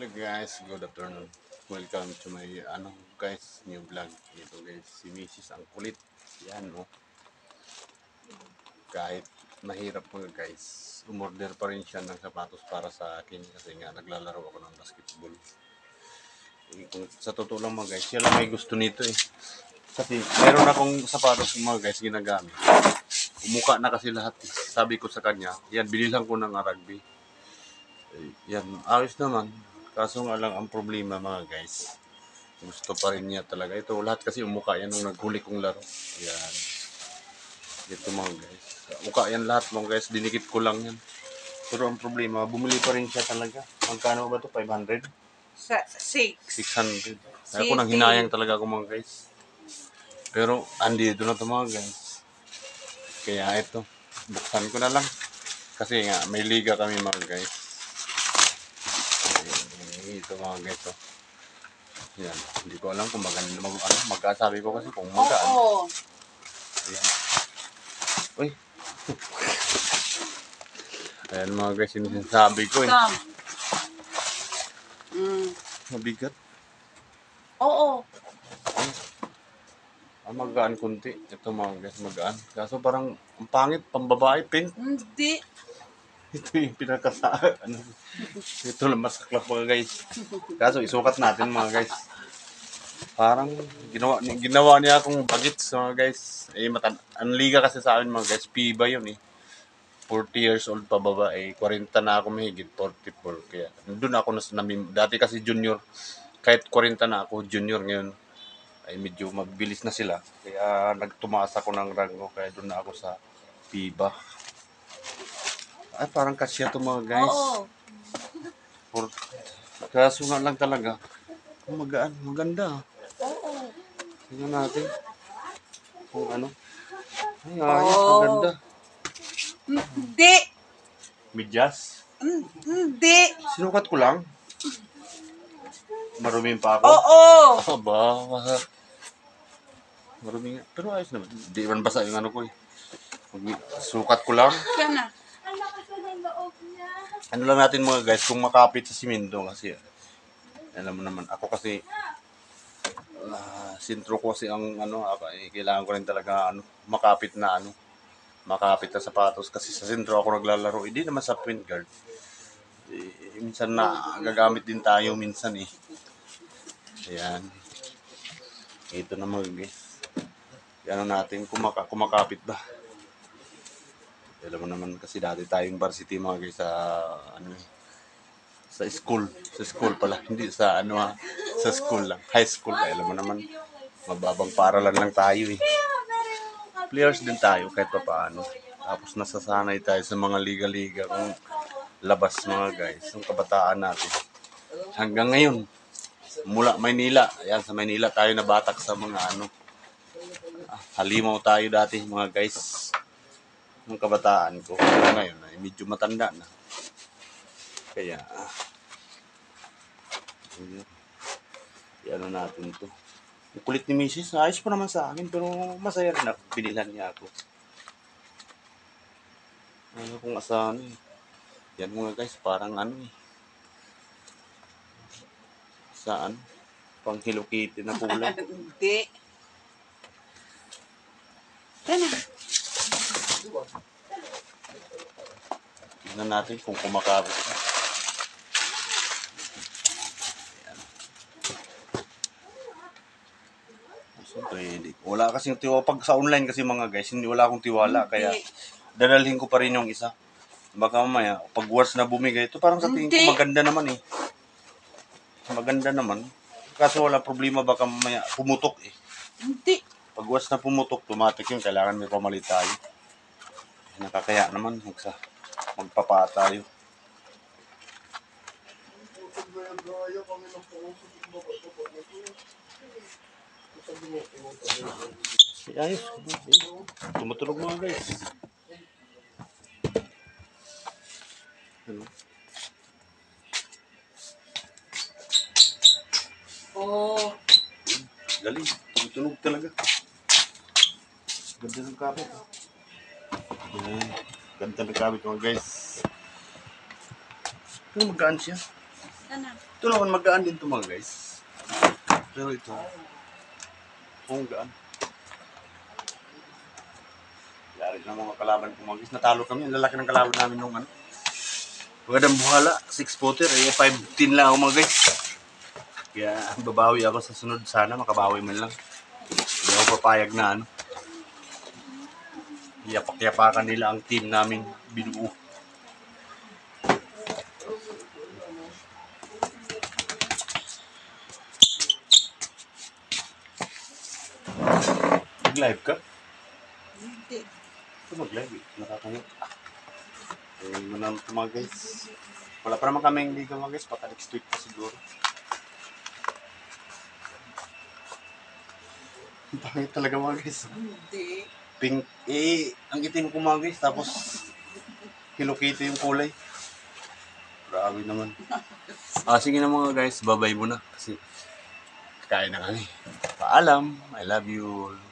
Hello guys, good afternoon. Welcome to my guys, new vlog. Ito guys, si Mrs. ang kulit. Yan oh. Kahit mahirap po guys, umorder pa rin siya ng sapatos para sa akin kasi nga naglalaro ako ng basketball. Kung sa totoo lang mga guys, siya lang may gusto nito eh. Kasi meron akong sapatos mga guys ginagamit. Umuka na kasi lahat eh. Sabi ko sa kanya, yan binilhan ko ng rugby. Yan, ayos naman. Kaso nga lang ang problema mga guys. Gusto pa rin niya talaga. Ito, lahat kasi umuka yan nung naghuli kong laro. Yan. Ito mga guys. Uka yan lahat mga guys. Dinikit ko lang yan. Pero ang problema, bumili pa rin siya talaga. Magkano ba ito? 500? Sa 6. 600. Kaya ako nang hinayang talaga ako mga guys. Pero andito na ito mga guys. Kaya ito, buksan ko na lang. Kasi nga, may liga kami mga guys. Ito mga guys. Oh. Yan. Hindi ko alam kung magkasabi ko kasi kung magaan. Oo. Ayan. Uy. Ayan mga guys, yung sinasabi ko eh. Mabigat. Oo. Magaan kunti. Ito mga guys, magaan. Kaso parang ang pangit, pambabae, pink. Hindi. Ito yung ito lang masaklap mga guys. Kaso isukat natin mga guys. Parang ginawa niya akong bagits mga guys. Ang liga kasi sa amin mga guys, PIBA yun eh. 40 years old pa baba eh. 40 na ako mahigit, 44. Kaya doon ako dati kasi junior. Kahit 40 na ako, junior ngayon ay medyo mabilis na sila. Kaya nagtumaas ako ng rango. Kaya doon na ako sa PIBA. Ay, parang kasya to mga guys. Oo. Kaso nga lang talaga. Magaan, maganda. Oo. Tingnan natin. Kung ano. Ay, ayos, maganda. Hindi. Medyas. Hindi. Sinukat ko lang. Marumin pa ako. Oo. Aba. Marumi nga. Pero ayos naman. Hindi man basa yung ano ko eh. Sukat ko lang. Sana. Ano lang natin mga guys, kung makapit sa simento kasi alam mo naman, ako kasi sintro ko kasi ang kailangan ko rin talaga makapit na sapatos kasi sa sentro ako naglalaro, hindi naman sa point guard. Minsan na gagamit din tayo minsan eh. Ayan. Ito na mga guys. Ano natin, kumakapit ba? Alam mo naman kasi dati tayong varsity mga guys sa school pala, hindi sa sa school lang, high school. Alam mo naman, mababang paralan lang tayo eh. Players din tayo kahit pa paano. Tapos nasasanay tayo sa mga liga-liga kung labas mga guys, yung kabataan natin. Hanggang ngayon, mula Maynila, ayan sa Maynila tayo nabatak sa mga halimaw tayo dati mga guys. Nung kabataan ko, ngayon ay medyo matanda na. Kaya, ano natin to. Ang kulit ni Mrs. Ayos pa naman sa akin, pero masaya rin ako. Binilhan niya ako. Ano kung asahan eh. Yan mga guys, parang saan? Pang Hello Kitty na kulay. Hindi. Sana. Tignan natin kung kumakabit. Siyempre, wala kasi tiwala. Pag sa online kasi mga guys, wala akong tiwala. Kaya dadalhin ko pa rin yung isa. Baka mamaya, pag words na bumigay, ito parang sa tingin ko maganda naman eh. Maganda naman. Kaso wala problema, baka mamaya pumutok eh. Hindi. Pag words na pumutok, automatic yun. Kailangan may pamalit tayo. Nakakaya naman, magpapa tayo. Ayos. Tumutulog mga guys. Ano? Oo. Galing. Tumutulog talaga. Ganda ng kapit. Ganda ng kapit mga guys. Pero magaan siya. Tara na. Ito naman, magaan din ito mga guys. Pero ito, ang gaan. Yari ng mga kalaban ko mga guys. Natalo kami. Ang lalaki ng kalaban namin nung ano. Magandang buhala. 6-footer. 5'10 lang ako mga guys. Kaya babawi ako sa sunod. Sana makabawi man lang. Hindi ako papayag na ano. Yapak-yapakan nila ang team namin binuo. Mag-live ka? Hindi. Ito mag-live eh. Nakakayo. Ayun mo naman ito mga guys. Wala pa naman kaming liga mga guys. Baka next week pa siguro. Ang pangit talaga mga guys. Hindi. Pink. Ang itim ko mga guys. Tapos Hello Kitty yung kulay. Grabe naman. Sige na mga guys. Bye-bye muna. Kasi kain na kami. Paalam. I love you all.